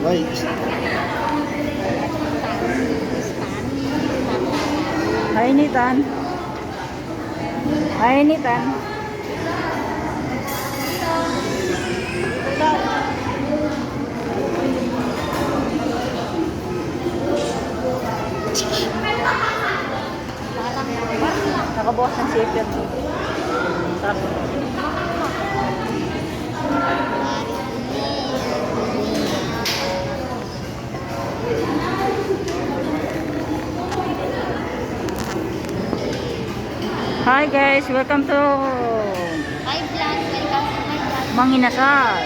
Why? Hainitan. Hainitan. Nakabukas ng safety. Sarap. Hi guys, welcome to Hi vlog, welcome to my vlog. Manginasal.